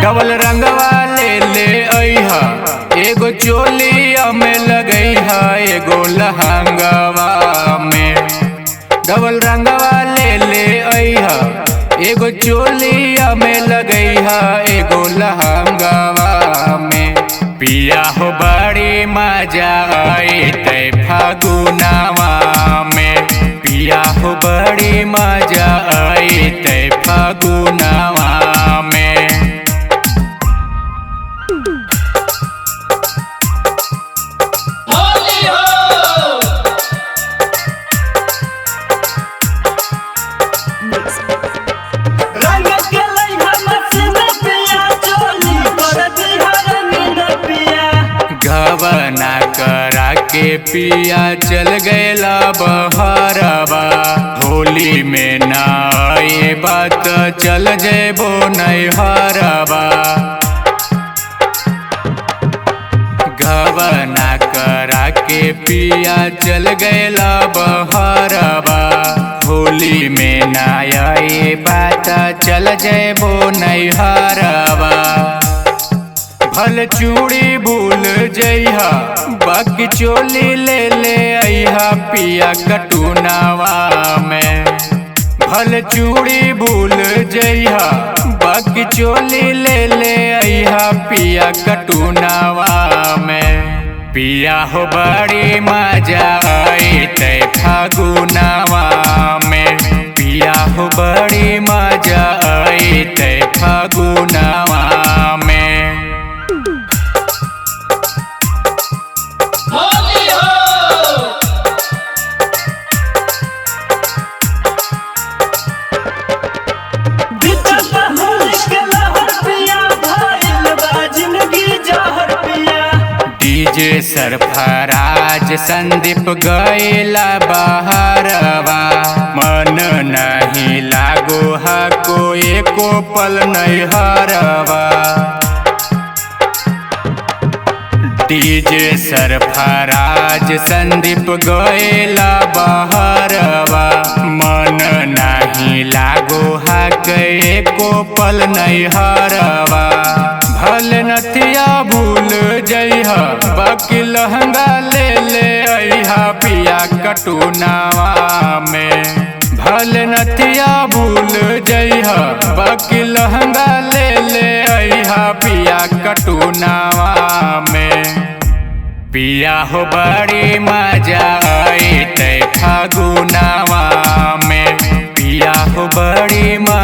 Double रंगवा ले ले अइहा, एगो चोलिया में लगइहा, एगो लहंगवा में। डबल रंगवा ले ले अइहा, एगो चोलिया में लगइहा, एगो लहंगवा में। पिया हो बड़ी मजा आई तै फागुनवा में, पिया हो बड़ी मजा आई तै फागुनवा में। गवना करा के पिया चल गैला बहरवा, होली में न आए बात चल जेबो नैहरवा। गवना करा के पिया चल गैला बहरवा, होली में न आए बात चल जेबो नैहरवा। भल चूड़ी भूल जइहा, बाकी चोली ले ले अइहा पिया कटुनावा में। भल चूड़ी भूल जइहा, बाकी चोली ले ले अइहा पिया कटुनावा में। पिया हो बड़ी मजा आई तै फागुनवा में, पिया हो बड़ी मजा आई तै फागुनवा में। डीजे सरफराज संदीप गैला बहरवा, मन नहीं लागो हा कोई को पल नैहरवा। डीजे सरफराज संदीप गैला बहरवा, मन नहीं लागो हा कोई को पल नैहरवा। भल नथिया भूल जइहा, बाकी लहंगा ले ले अइहा पिया कटुनावा में। भल नथिया भूल जइहा, बाकी लहंगा ले ले अइहा पिया कटुनावा में। पिया हो बड़ी मजा आई तै फागुनवा में, पिया हो बड़ी मजा